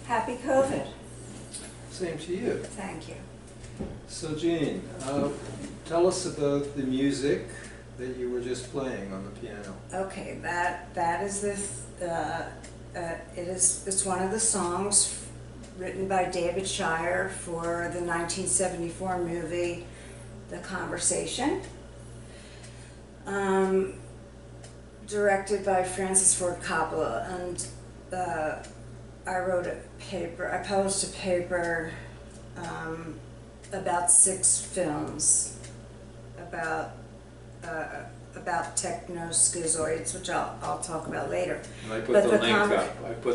Happy COVID. Same to you. Thank you. So Jean, tell us about the music that you were just playing on the piano. Okay, that is this. It's one of the songs written by David Shire for the 1974 movie The Conversation. Directed by Francis Ford Coppola, and I wrote a paper. I published a paper about 6 films about Techno-Schizoids, which I'll talk about later. And I put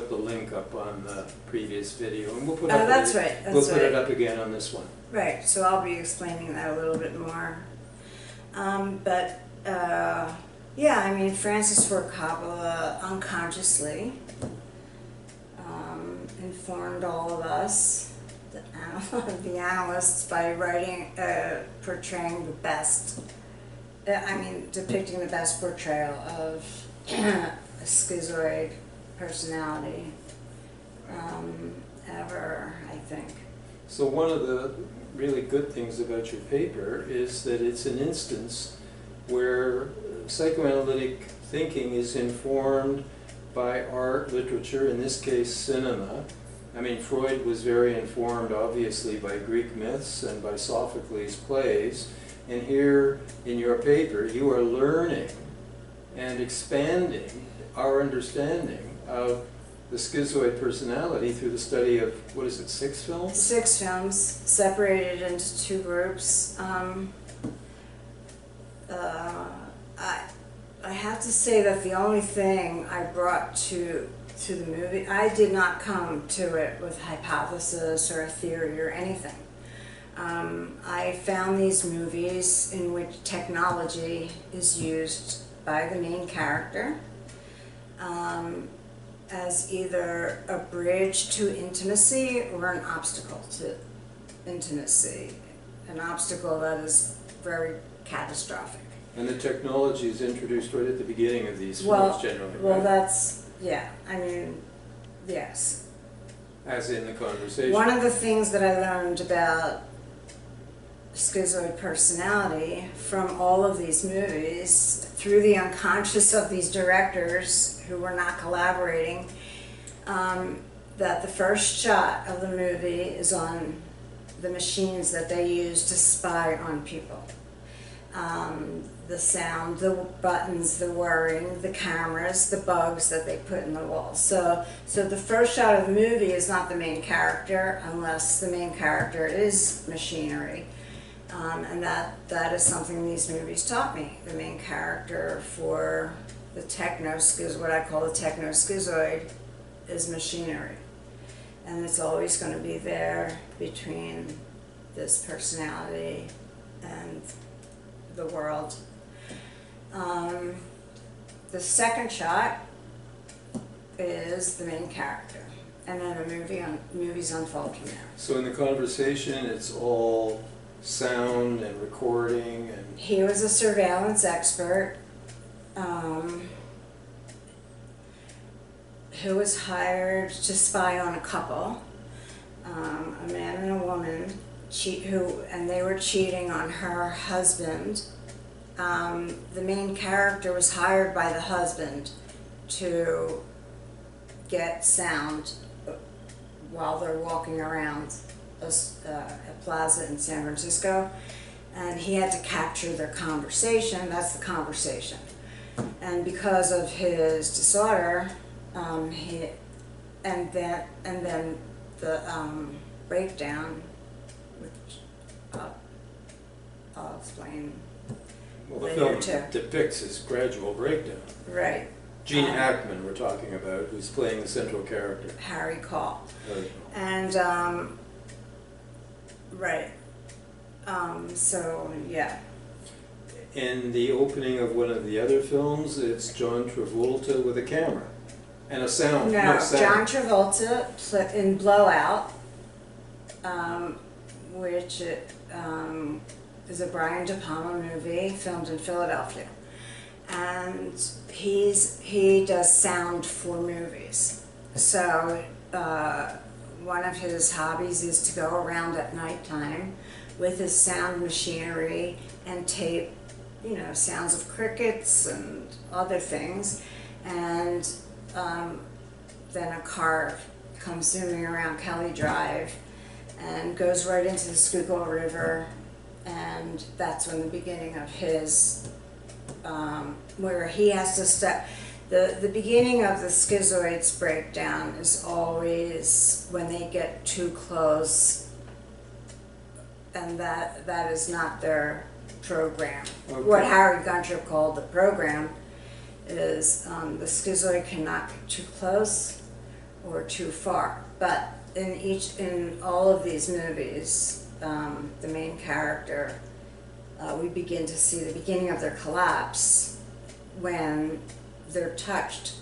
the link up on the previous video, and we'll put Oh, that's right. We'll put it up again on this one. Right. So I'll be explaining that a little bit more. Yeah, I mean, Francis Ford Coppola unconsciously informed all of us, the analysts, by writing, portraying the best, depicting the best portrayal of a schizoid personality ever, I think. So one of the really good things about your paper is that it's an instance where psychoanalytic thinking is informed by art, literature, in this case cinema. I mean, Freud was very informed obviously by Greek myths and by Sophocles' plays, and here in your paper you are learning and expanding our understanding of the schizoid personality through the study of, what is it, 6 films? 6 films, separated into 2 groups. I have to say that the only thing I brought to the movie, I did not come to it with hypothesis or a theory or anything. I found these movies in which technology is used by the main character as either a bridge to intimacy or an obstacle to intimacy, an obstacle that is very catastrophic. And the technology is introduced right at the beginning of these films, generally, well, right? that's, yeah, I mean, yes. As in The Conversation. One of the things that I learned about schizoid personality from all of these movies, through the unconscious of these directors who were not collaborating, that the first shot of the movie is on the machines that they use to spy on people. The sound, the buttons, the whirring, the cameras, the bugs that they put in the walls. So the first shot of the movie is not the main character unless the main character is machinery. And that is something these movies taught me. The main character for the techno-schizoid, what I call the techno-schizoid, is machinery. And it's always going to be there between this personality and the world. The second shot is the main character, and then the movies unfold from there. So in The Conversation, it's all sound and recording and... He was a surveillance expert who was hired to spy on a couple, a man and a woman, and they were cheating on her husband. The main character was hired by the husband to get sound while they're walking around a plaza in San Francisco, and he had to capture their conversation. That's the conversation. And because of his disorder, and then the breakdown, which I'll explain. Well, the film depicts his gradual breakdown. Right. Gene Hackman, we're talking about, who's playing the central character. Harry Call. And, right. So, yeah. In the opening of one of the other films, it's John Travolta with a camera and a sound. No, John Travolta in Blowout, which is a Brian De Palma movie filmed in Philadelphia, and he does sound for movies. So one of his hobbies is to go around at nighttime with his sound machinery and tape, you know, sounds of crickets and other things. And then a car comes zooming around Kelly Drive and goes right into the Schuylkill River, and that's when the beginning of his, where he has to step. The beginning of the schizoids breakdown is always when they get too close, and that is not their program. Okay. What Harry Guntrip called the program is the schizoid cannot get too close or too far. But in all of these movies, the main character, we begin to see the beginning of their collapse when they're touched,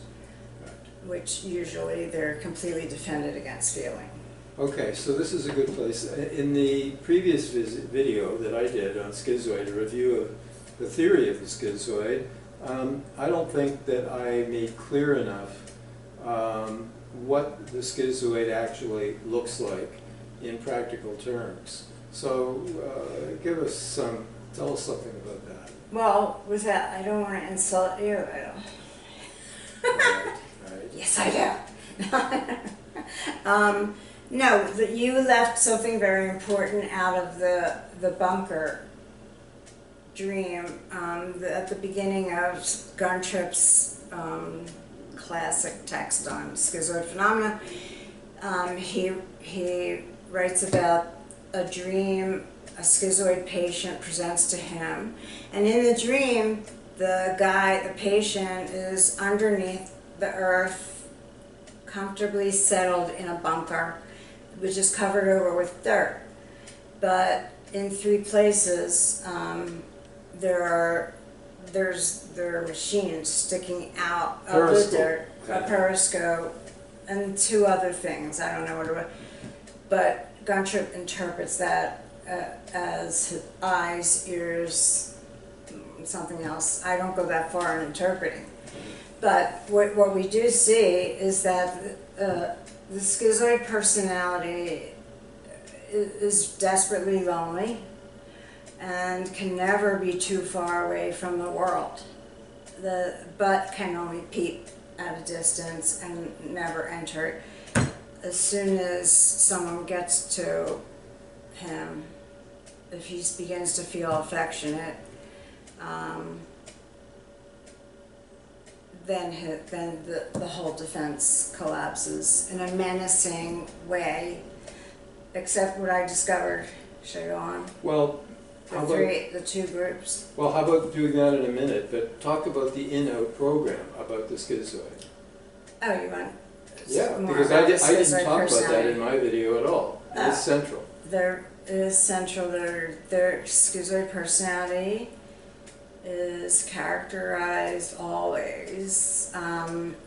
which usually they're completely defended against feeling. Okay, so this is a good place. In the previous video that I did on schizoid, a review of the theory of the schizoid, I don't think that I made clear enough what the schizoid actually looks like in practical terms. So tell us something about that. Well, with that, I don't want to insult you. I don't. Right. Yes, I do. No, you left something very important out of the bunker dream. At the beginning of Guntrip's classic text on schizoid phenomena, he writes about a dream a schizoid patient presents to him, and in the dream, the patient, is underneath the earth, comfortably settled in a bunker, which is covered over with dirt. But in 3 places, there are machines sticking out of the dirt, a periscope, and 2 other things. I don't know what it was, but Guntrip interprets that as eyes, ears, something else. I don't go that far in interpreting. But what we do see is that the schizoid personality is desperately lonely and can never be too far away from the world, but can only peep at a distance and never enter it. As soon as someone gets to him, if he begins to feel affectionate, then the whole defense collapses in a menacing way, except what I discovered. Should I go on? Well, The 2 groups. Well, how about doing that in a minute, but talk about the in-out program about the schizoid. Oh, you want? Yeah, more because about I the didn't schizoid talk about that personality? in my video at all. It's central. There is central. Their schizoid personality is characterized always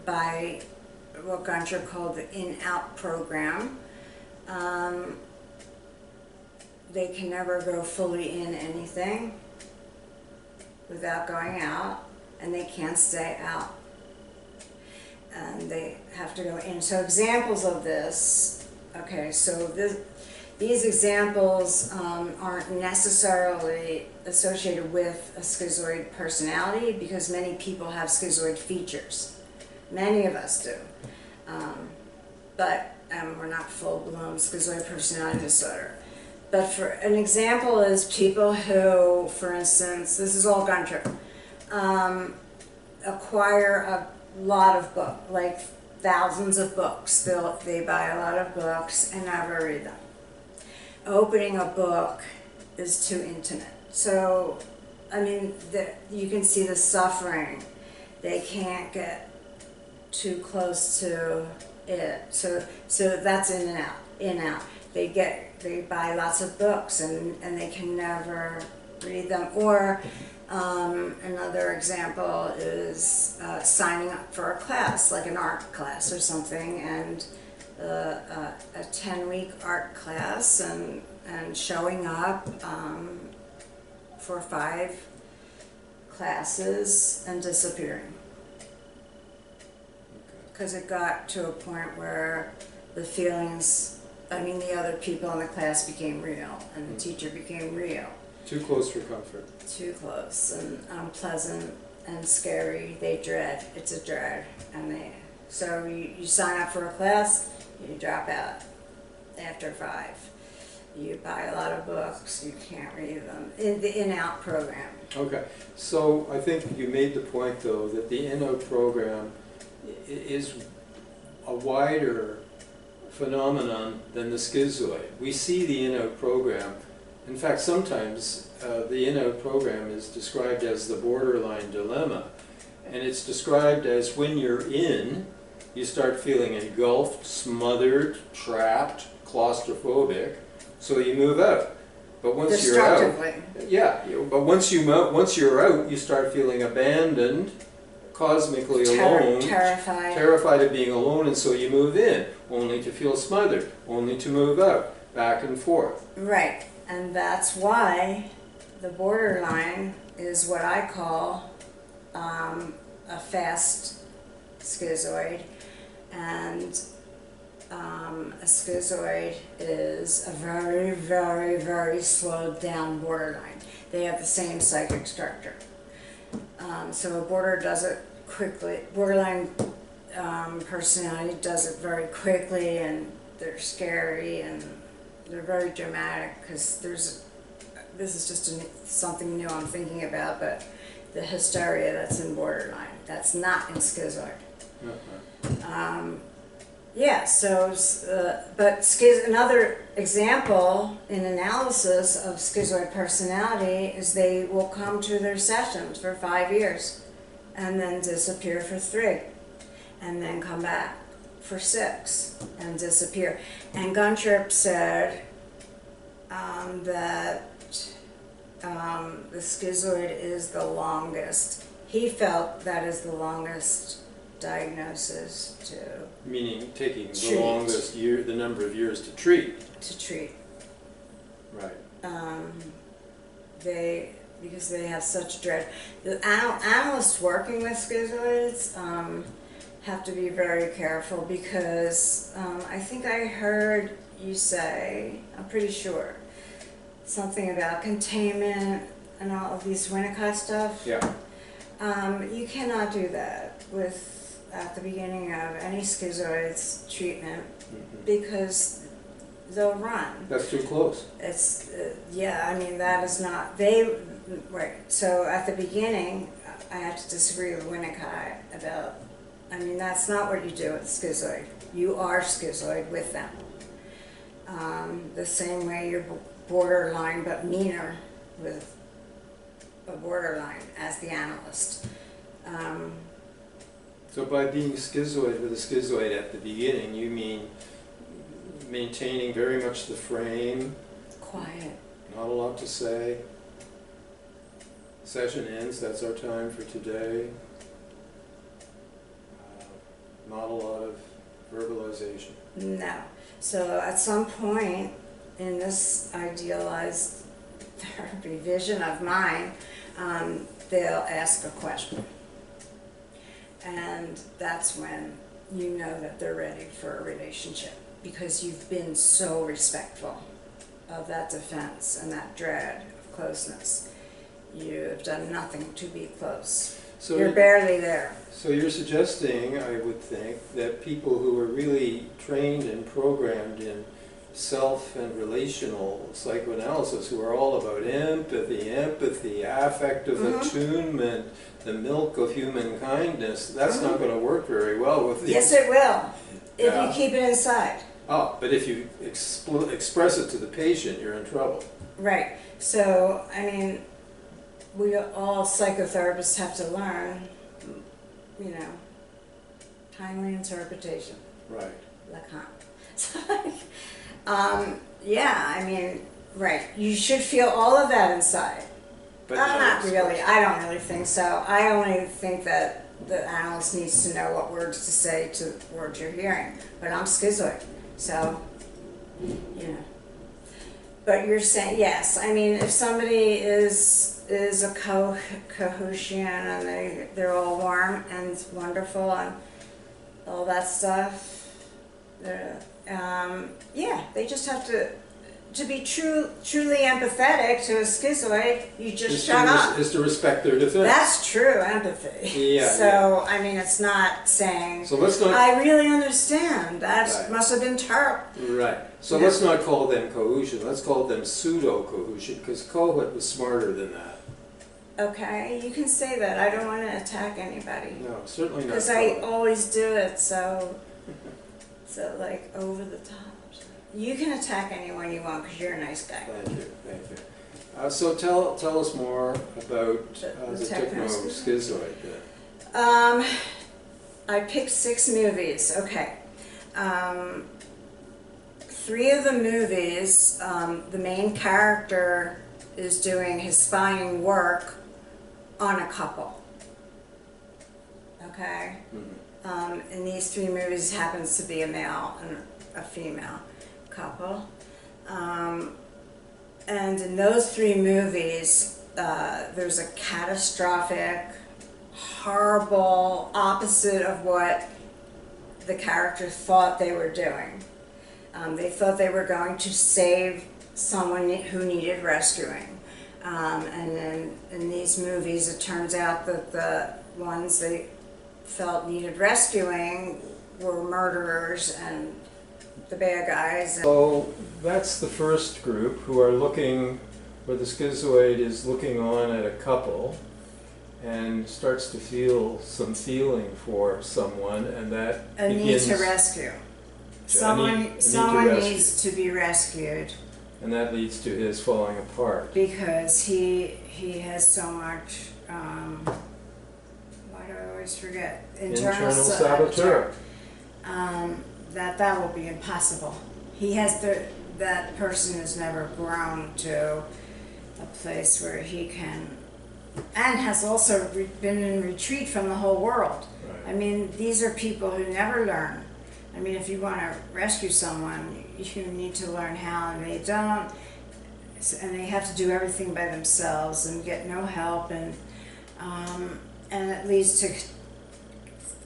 by what Guntrip called the in-out program. They can never go fully in anything without going out, and they can't stay out. And they have to go in. So examples of this, okay, so these examples aren't necessarily associated with a schizoid personality, because many people have schizoid features. Many of us do. But we're not full-blown schizoid personality disorder. But for an example is people who, for instance, this is all Guntrip, acquire a lot of books, like thousands of books. They buy a lot of books and never read them. Opening a book is too intimate. So, I mean, you can see the suffering. They can't get too close to it. So that's in and out, in and out. They buy lots of books and they can never read them. Or another example is signing up for a class, like an art class or something, and a 10-week art class, and showing up for 5 classes and disappearing. Because it got to a point where the feelings I mean, the other people in the class became real, and the teacher became real. Too close for comfort. Too close and unpleasant and scary. They dread. It's a dread, so you sign up for a class, you drop out after 5. You buy a lot of books, you can't read them. In the in-out program. Okay, so I think you made the point though that the in-out program is a wider phenomenon than the schizoid. We see the in-out program. In fact, sometimes the in-out program is described as the borderline dilemma. And it's described as when you're in, you start feeling engulfed, smothered, trapped, claustrophobic, so you move out. But once you're out, but once you're out, you start feeling abandoned, cosmically alone, terrified of being alone, and so you move in, only to feel smothered, only to move out, back and forth. Right, and that's why the borderline is what I call a fast schizoid, and a schizoid is a very, very, very slowed down borderline. They have the same psychic structure. So a borderline personality does it very quickly, and they're scary and they're very dramatic, because this is just something new I'm thinking about, but the hysteria that's in borderline, that's not in schizoid. Yeah, so, but another example in analysis of schizoid personality is they will come to their sessions for 5 years and then disappear for 3 and then come back for 6 and disappear. And Guntrip said that the schizoid is the longest. He felt that is the longest diagnosis to Meaning taking treat. The longest the number of years to treat. Right. Because they have such dread. The analysts working with schizoids have to be very careful, because I think I heard you say, I'm pretty sure, something about containment and all of these Winnicott stuff. Yeah. You cannot do that at the beginning of any schizoids treatment, because they'll run. That's too close. It's, yeah, I mean, that is not, right. So at the beginning, I have to disagree with Winnicott about, I mean, that's not what you do with schizoid. You are schizoid with them. The same way you're borderline, but meaner with a borderline as the analyst. So by being schizoid with a schizoid at the beginning, you mean maintaining very much the frame, Quiet. not a lot to say. Session ends, that's our time for today. Not a lot of verbalization. No. So at some point in this idealized therapy vision of mine, they'll ask a question. And that's when you know that they're ready for a relationship, because you've been so respectful of that defense and that dread of closeness. You've done nothing to be close. So you're barely there. So you're suggesting, I would think, that people who are really trained and programmed in self and relational psychoanalysis, who are all about empathy, affective attunement, the milk of human kindness, that's not going to work very well with these. Yes, it will, if you keep it inside. Oh, but if you express it to the patient, you're in trouble. Right. So, I mean, we all psychotherapists have to learn, you know, timely interpretation. Right. Lacan. So, yeah, I mean, right. You should feel all of that inside. But not really. I don't really think so. I only think that the analyst needs to know what words to say to words you're hearing. But I'm schizoid, so, you know. But you're saying, yes, I mean, if somebody is a Cahutian and they're all warm and wonderful and all that stuff, Yeah, they just have to be truly empathetic to a schizoid, you just shut up. Is to respect their defense. That's true empathy. Yeah. So, I mean, it's not saying, So let's not. I really understand, that Right. must have been terrible. Right. So Yeah. let's not call them cohesion. Let's call them pseudo-cohesion, because Kohut was smarter than that. Okay, you can say that. I don't want to attack anybody. No, certainly not. Because I Kohut. always do it, so like over the top. You can attack anyone you want because you're a nice guy. Thank you, thank you. So tell us more about the Techno-Schizoid then. I picked 6 movies. Okay. 3 of the movies, the main character is doing his spying work on a couple. Okay? Mm-hmm. In these 3 movies happens to be a male and a female couple. And in those 3 movies, there's a catastrophic, horrible opposite of what the character thought they were doing. They thought they were going to save someone who needed rescuing. And then in these movies, it turns out that the ones they felt needed rescuing were murderers and the bad guys. So that's the first group who are looking, where the schizoid is looking on at a couple and starts to feel some feeling for someone, and that A need begins, to rescue. a Someone need to needs to be rescued and that leads to his falling apart. because he has so much, why do I always forget? Internal saboteur. That will be impossible. He has that person has never grown to a place where he can, and has also been in retreat from the whole world. Right. I mean, these are people who never learn. I mean, if you want to rescue someone, you need to learn how, and they don't, and they have to do everything by themselves and get no help, and it leads to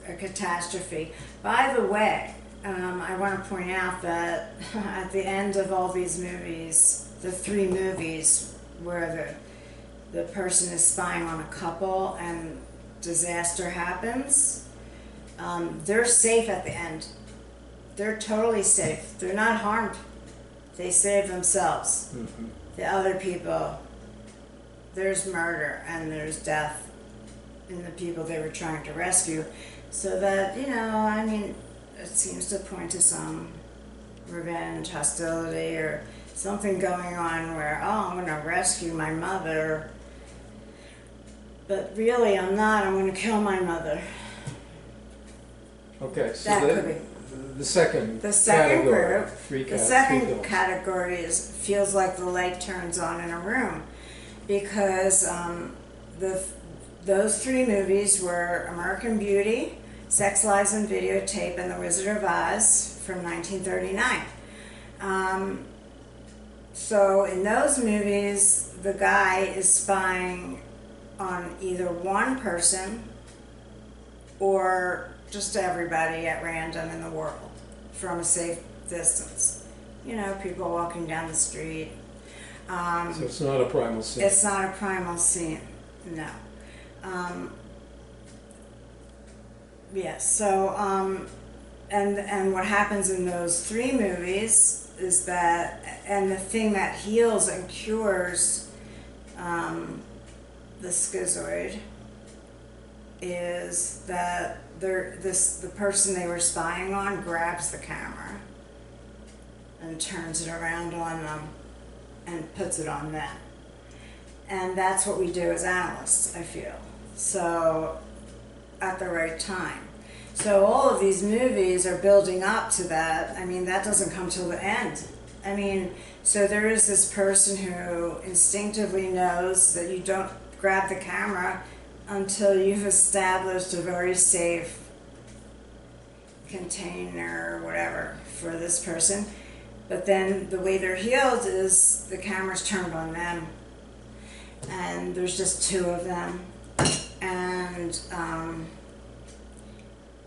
a catastrophe. By the way, I want to point out that at the end of all these movies, the 3 movies where the person is spying on a couple and disaster happens, they're safe at the end. They're totally safe. They're not harmed. They save themselves. Mm-hmm. The other people, there's murder and there's death in the people they were trying to rescue. So that, I mean, it seems to point to some revenge, hostility, or something going on where, I'm going to rescue my mother. But really, I'm not. I'm going to kill my mother. Okay, so That could be. The second category, group, the second category feels like the light turns on in a room, because those 3 movies were American Beauty, Sex, Lies, and Videotape, and The Wizard of Oz from 1939. So in those movies, the guy is spying on either one person or just everybody at random in the world from a safe distance. People walking down the street. So it's not a primal scene. It's not a primal scene, no. So, and what happens in those 3 movies is that, and the thing that heals and cures the schizoid is that the person they were spying on grabs the camera and turns it around on them and puts it on them. And that's what we do as analysts, I feel. So, at the right time. So all of these movies are building up to that. I mean, that doesn't come till the end. I mean, so there is this person who instinctively knows that you don't grab the camera until you've established a very safe container or whatever for this person. But then the way they're healed is the camera's turned on them, and there's just 2 of them, and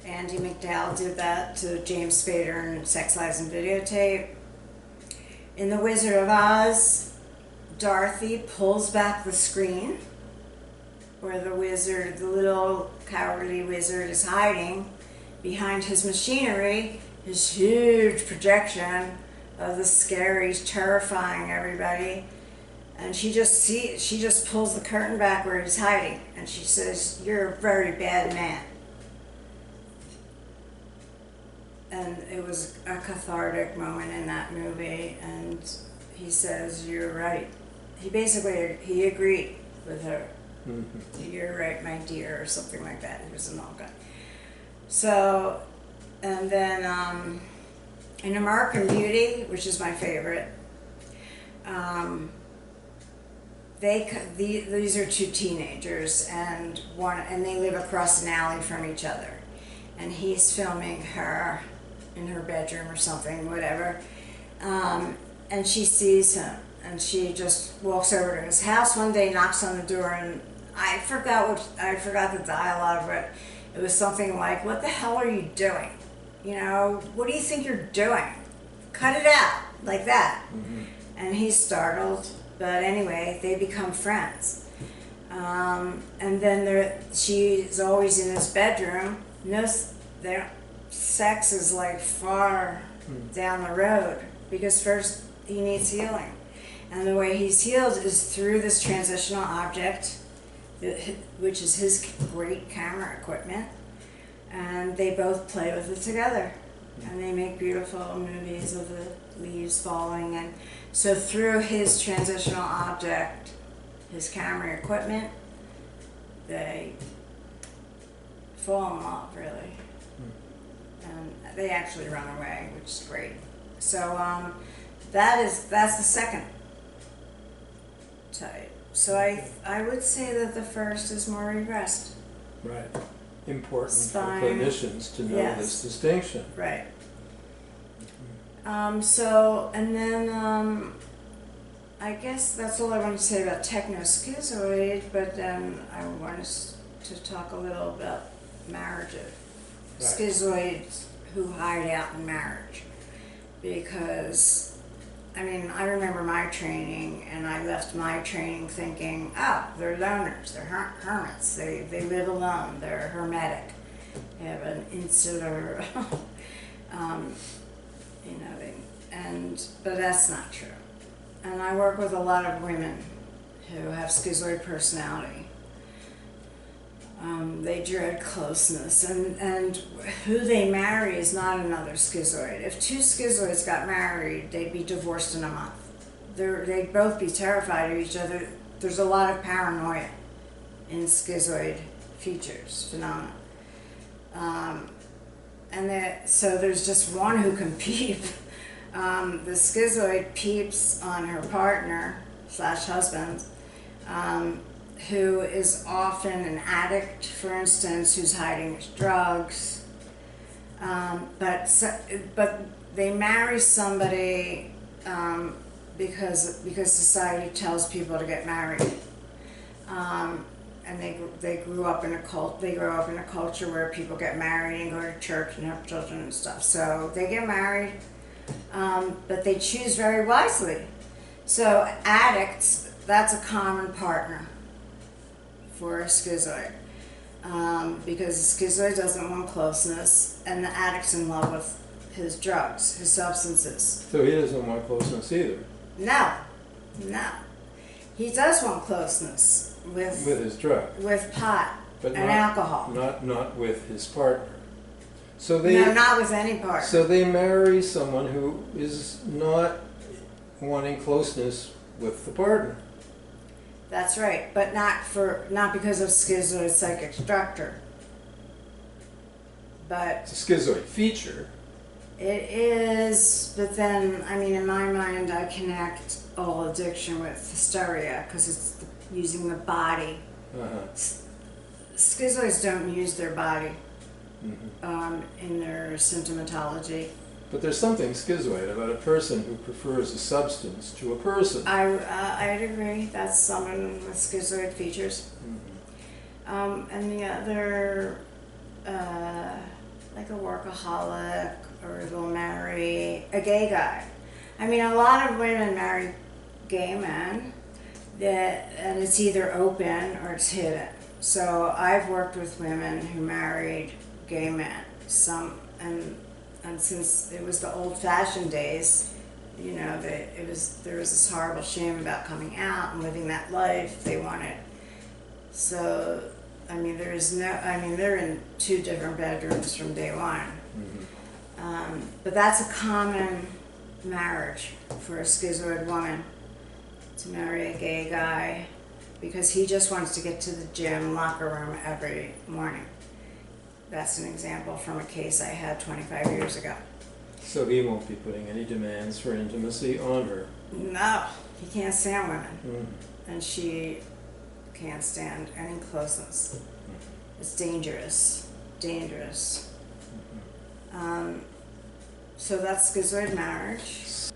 Andy McDowell did that to James Spader in Sex, Lies, and Videotape. In The Wizard of Oz, Dorothy pulls back the screen where the wizard, the little cowardly wizard, is hiding behind his machinery, his huge projection of the scary, terrifying everybody. And she just pulls the curtain back where he's hiding, and she says, "You're a very bad man." And it was a cathartic moment in that movie, and he says, "You're right." He agreed with her. Mm-hmm. "You're right, my dear," or something like that. He was an old guy. So, and then in American Beauty, which is my favorite, these are two teenagers, and they live across an alley from each other, and he's filming her in her bedroom or something, whatever, and she sees him, and she just walks over to his house one day, knocks on the door, and I forgot the dialogue, but it was something like, "What the hell are you doing? You know, what do you think you're doing? Cut it out," like that. Mm-hmm. And he's startled. But anyway, they become friends. And then she's always in his bedroom. Their sex is like far down the road, because first he needs healing. And the way he's healed is through this transitional object, which is his great camera equipment. And they both play with it together. And they make beautiful movies of the leaves falling. And so through his transitional object, his camera equipment, they fall in love, really. And they actually run away, which is great. So that's the second type. So I would say that the first is more regressed. Right. Important Spine. For clinicians to know this distinction. Right. So, and then I guess that's all I want to say about Techno-Schizoid, but then I want us to talk a little about marriage of schizoids who hide out in marriage. Because, I mean, I remember my training, and I left my training thinking, oh, they're loners, they're hermits, they live alone, they're hermetic, they have an insular, but that's not true. And I work with a lot of women who have schizoid personality. They dread closeness, and who they marry is not another schizoid. If two schizoids got married, they'd be divorced in a month. They'd both be terrified of each other. There's a lot of paranoia in schizoid features, phenomena. So there's just one who can peep. The schizoid peeps on her partner / husband, who is often an addict, for instance, who's hiding his drugs. But they marry somebody because society tells people to get married. And they grow up in a culture where people get married and go to church and have children and stuff. So they get married, but they choose very wisely. So addicts, that's a common partner for a schizoid, because the schizoid doesn't want closeness, and the addict's in love with his drugs, his substances. So he doesn't want closeness either. No. He does want closeness with his drug, with pot, but and alcohol. Not with his partner. So not with any partner. So they marry someone who is not wanting closeness with the partner. That's right, but not because of schizoid psychic structure. But it's a schizoid feature. It is, but then, I mean, in my mind, I connect all addiction with hysteria, because it's using the body. Schizoids don't use their body in their symptomatology. But there's something schizoid about a person who prefers a substance to a person. I'd agree. That's someone with schizoid features. And the other like a workaholic, or they'll marry a gay guy. I mean, a lot of women marry gay men, and it's either open or it's hidden. So I've worked with women who married gay men. And since it was the old-fashioned days, you know, there was this horrible shame about coming out and living that life they wanted. So, I mean, they're in 2 different bedrooms from day one. But that's a common marriage for a schizoid woman, to marry a gay guy, because he just wants to get to the gym locker room every morning. That's an example from a case I had 25 years ago. So he won't be putting any demands for intimacy on her. No, he can't stand women. And she can't stand any closeness. It's dangerous, dangerous. So that's schizoid marriage.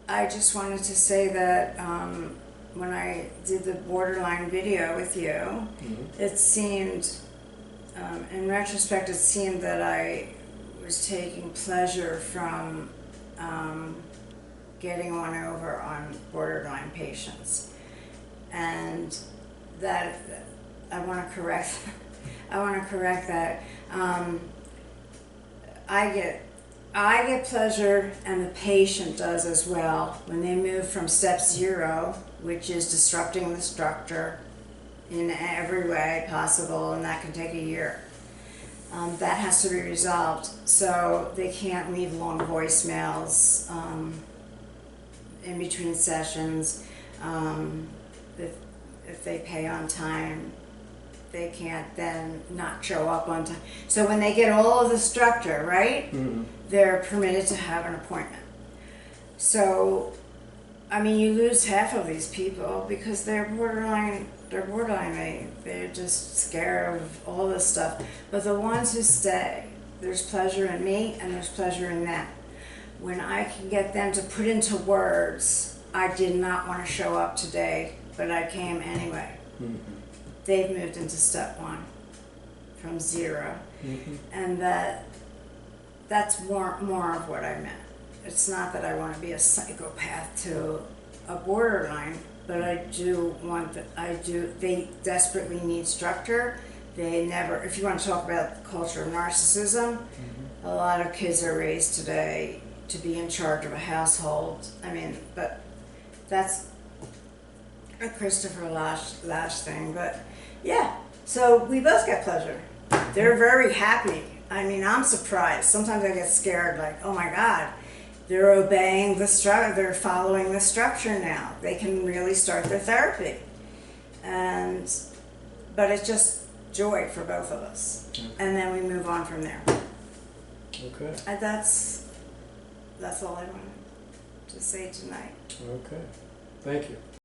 I just wanted to say that when I did the borderline video with you, it seemed, in retrospect, it seemed that I was taking pleasure from getting one over on borderline patients, and that I want to correct. I want to correct that. I get pleasure, and the patient does as well, when they move from step 0, which is disrupting the structure in every way possible, and that can take a year. That has to be resolved, so they can't leave long voicemails in between sessions. If they pay on time, they can't then not show up on time. So when they get all of the structure, right, they're permitted to have an appointment. So, I mean, you lose half of these people because they're borderline, they're just scared of all this stuff. But the ones who stay, there's pleasure in me and there's pleasure in them. When I can get them to put into words, I did not want to show up today, but I came anyway. They've moved into step 1 from 0. And that's more of what I meant. It's not that I want to be a psychopath to a borderline, but I do want they desperately need structure. They never, if you want to talk about the culture of narcissism, a lot of kids are raised today to be in charge of a household. I mean, but that's a Christopher Lash thing, but yeah, so we both get pleasure. They're very happy. I mean, I'm surprised. Sometimes I get scared, like, oh my God, they're obeying the structure, they're following the structure now. They can really start their therapy. But it's just joy for both of us. And then we move on from there. Okay. And that's all I wanted to say tonight. Okay. Thank you.